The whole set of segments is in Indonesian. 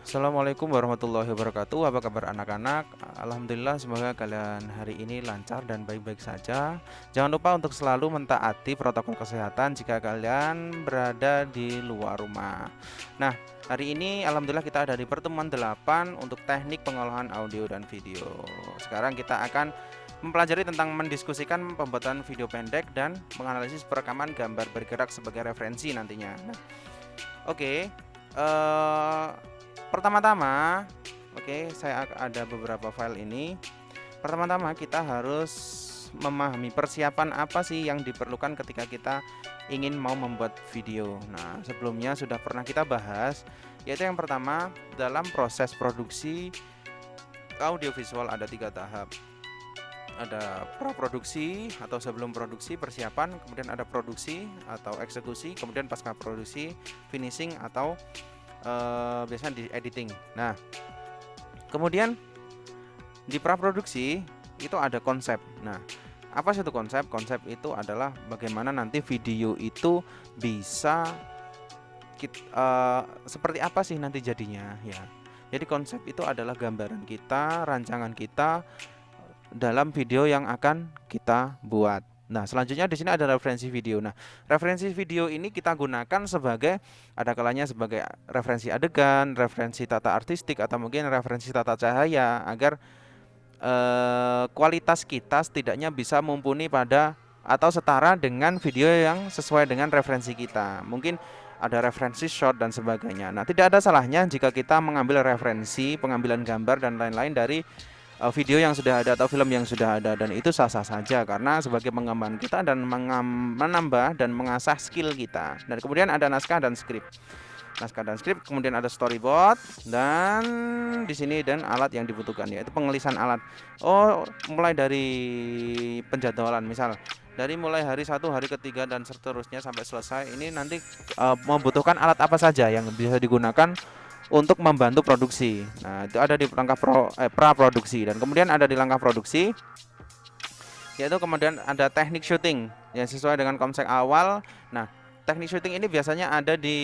Assalamualaikum warahmatullahi wabarakatuh. Apa kabar anak-anak? Alhamdulillah, semoga kalian hari ini lancar dan baik-baik saja. Jangan lupa untuk selalu mentaati protokol kesehatan jika kalian berada di luar rumah. Nah, hari ini alhamdulillah kita ada di pertemuan 8 untuk teknik pengolahan audio dan video. Sekarang kita akan mempelajari tentang mendiskusikan pembuatan video pendek dan menganalisis perekaman gambar bergerak sebagai referensi nantinya. Nah, oke. eh Pertama-tama, saya ada beberapa file ini. Pertama-tama kita harus memahami persiapan apa sih yang diperlukan ketika kita ingin mau membuat video. Nah, sebelumnya sudah pernah kita bahas, yaitu yang pertama dalam proses produksi audiovisual ada 3 tahap. Ada praproduksi atau sebelum produksi persiapan, kemudian ada produksi atau eksekusi, kemudian pasca produksi finishing atau biasanya di editing. Nah, kemudian di praproduksi itu ada konsep. Nah, apa sih itu konsep? Konsep itu adalah bagaimana nanti video itu bisa seperti apa sih nanti jadinya ya. Jadi konsep itu adalah gambaran kita, rancangan kita dalam video yang akan kita buat. Nah, selanjutnya di sini ada referensi video. Nah, referensi video ini kita gunakan sebagai ada kalanya sebagai referensi adegan, referensi tata artistik atau mungkin referensi tata cahaya agar kualitas kita setidaknya bisa mumpuni pada atau setara dengan video yang sesuai dengan referensi kita. Mungkin ada referensi shot dan sebagainya. Nah, tidak ada salahnya jika kita mengambil referensi pengambilan gambar dan lain-lain dari video yang sudah ada atau film yang sudah ada, dan itu sah-sah saja karena sebagai pengembangan kita dan menambah dan mengasah skill kita. Dan kemudian ada naskah dan skrip. Naskah dan skrip, kemudian ada storyboard dan di sini dan alat yang dibutuhkan yaitu pengelisan alat. Mulai dari penjadwalan, misal dari mulai hari 1, hari ketiga dan seterusnya sampai selesai. Ini nanti membutuhkan alat apa saja yang bisa digunakan untuk membantu produksi. Nah, itu ada di langkah pra-produksi dan kemudian ada di langkah produksi, yaitu kemudian ada teknik syuting yang sesuai dengan konsep awal. Nah, teknik syuting ini biasanya ada di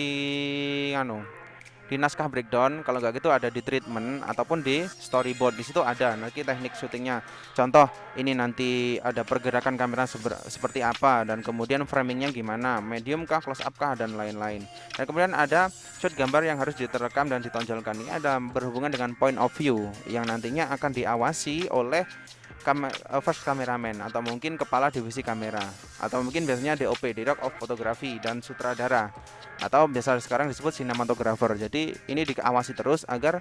naskah breakdown, kalau nggak gitu ada di treatment ataupun di storyboard. Di situ ada nanti teknik syutingnya. Contoh, ini nanti ada pergerakan kamera seperti apa dan kemudian framingnya gimana, medium kah, close up kah, dan lain-lain. Dan kemudian ada shot gambar yang harus diterekam dan ditonjolkan. Ini ada berhubungan dengan point of view yang nantinya akan diawasi oleh first cameraman atau mungkin kepala divisi kamera atau mungkin biasanya DOP, Director of Photography, dan sutradara atau biasa sekarang disebut sinematografer. Jadi ini diawasi terus agar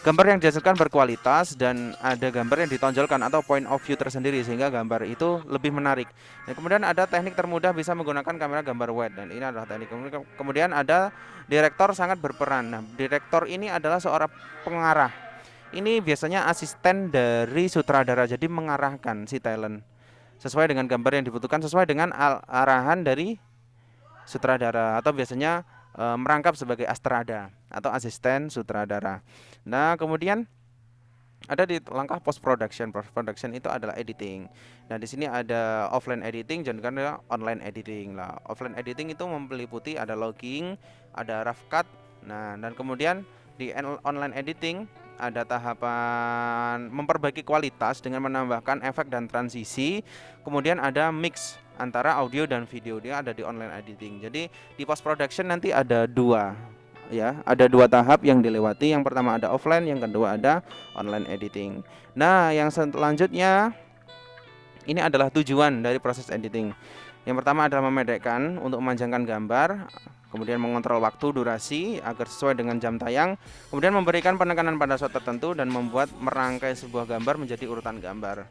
gambar yang dihasilkan berkualitas dan ada gambar yang ditonjolkan atau point of view tersendiri sehingga gambar itu lebih menarik. Dan kemudian ada teknik termudah bisa menggunakan kamera gambar wide, dan ini adalah teknik. Kemudian ada direktor sangat berperan. Nah, direktor ini adalah seorang pengarah. Ini biasanya asisten dari sutradara, jadi mengarahkan si talent sesuai dengan gambar yang dibutuhkan, sesuai dengan arahan dari sutradara atau biasanya merangkap sebagai astrada atau asisten sutradara. Nah, kemudian ada di langkah post production. Post production itu adalah editing. Nah, di sini ada offline editing dan ada online editing. Lah, offline editing itu meliputi ada logging, ada rough cut. Nah, dan kemudian di online editing ada tahapan memperbaiki kualitas dengan menambahkan efek dan transisi. Kemudian ada mix antara audio dan video, dia ada di online editing. Jadi di post production nanti ada ada dua tahap yang dilewati. Yang pertama ada offline, yang kedua ada online editing. Nah, yang selanjutnya ini adalah tujuan dari proses editing. Yang pertama adalah memendekkan untuk memanjangkan gambar, kemudian mengontrol waktu durasi agar sesuai dengan jam tayang, kemudian memberikan penekanan pada shot tertentu dan membuat merangkai sebuah gambar menjadi urutan gambar.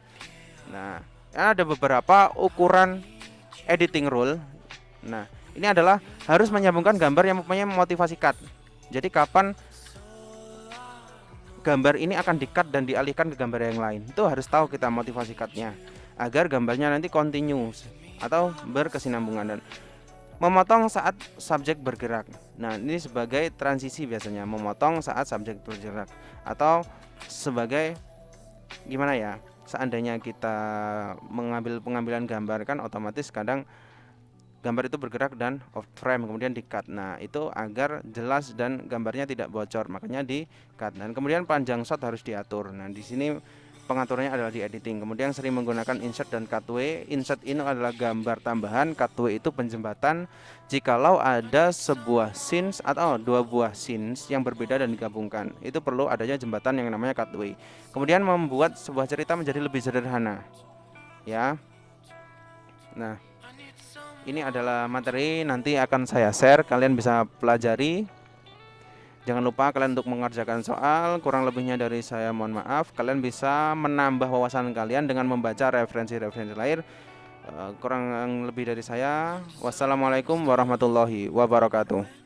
Nah, ada beberapa ukuran editing rule. Nah, ini adalah harus menyambungkan gambar yang mempunyai motivasi cut. Jadi kapan gambar ini akan di-cut dan dialihkan ke gambar yang lain, itu harus tahu kita motivasi cutnya agar gambarnya nanti continuous atau berkesinambungan. Dan memotong saat subjek bergerak. Nah, ini sebagai transisi biasanya, memotong saat subjek bergerak atau sebagai gimana ya? Seandainya kita mengambil pengambilan gambar kan otomatis kadang gambar itu bergerak dan out frame, kemudian di cut. Nah, itu agar jelas dan gambarnya tidak bocor, makanya di cut. Dan kemudian panjang shot harus diatur. Nah, di sini pengaturannya adalah di editing. Kemudian sering menggunakan insert dan cutaway. Insert ini adalah gambar tambahan, cutaway itu penjembatan jikalau ada sebuah scenes atau dua buah scenes yang berbeda dan digabungkan. Itu perlu adanya jembatan yang namanya cutaway. Kemudian membuat sebuah cerita menjadi lebih sederhana. Ya. Nah, ini adalah materi, nanti akan saya share, kalian bisa pelajari. Jangan lupa kalian untuk mengerjakan soal. Kurang lebihnya dari saya mohon maaf. Kalian bisa menambah wawasan kalian dengan membaca referensi-referensi lain. Kurang lebih dari saya. Wassalamualaikum warahmatullahi wabarakatuh.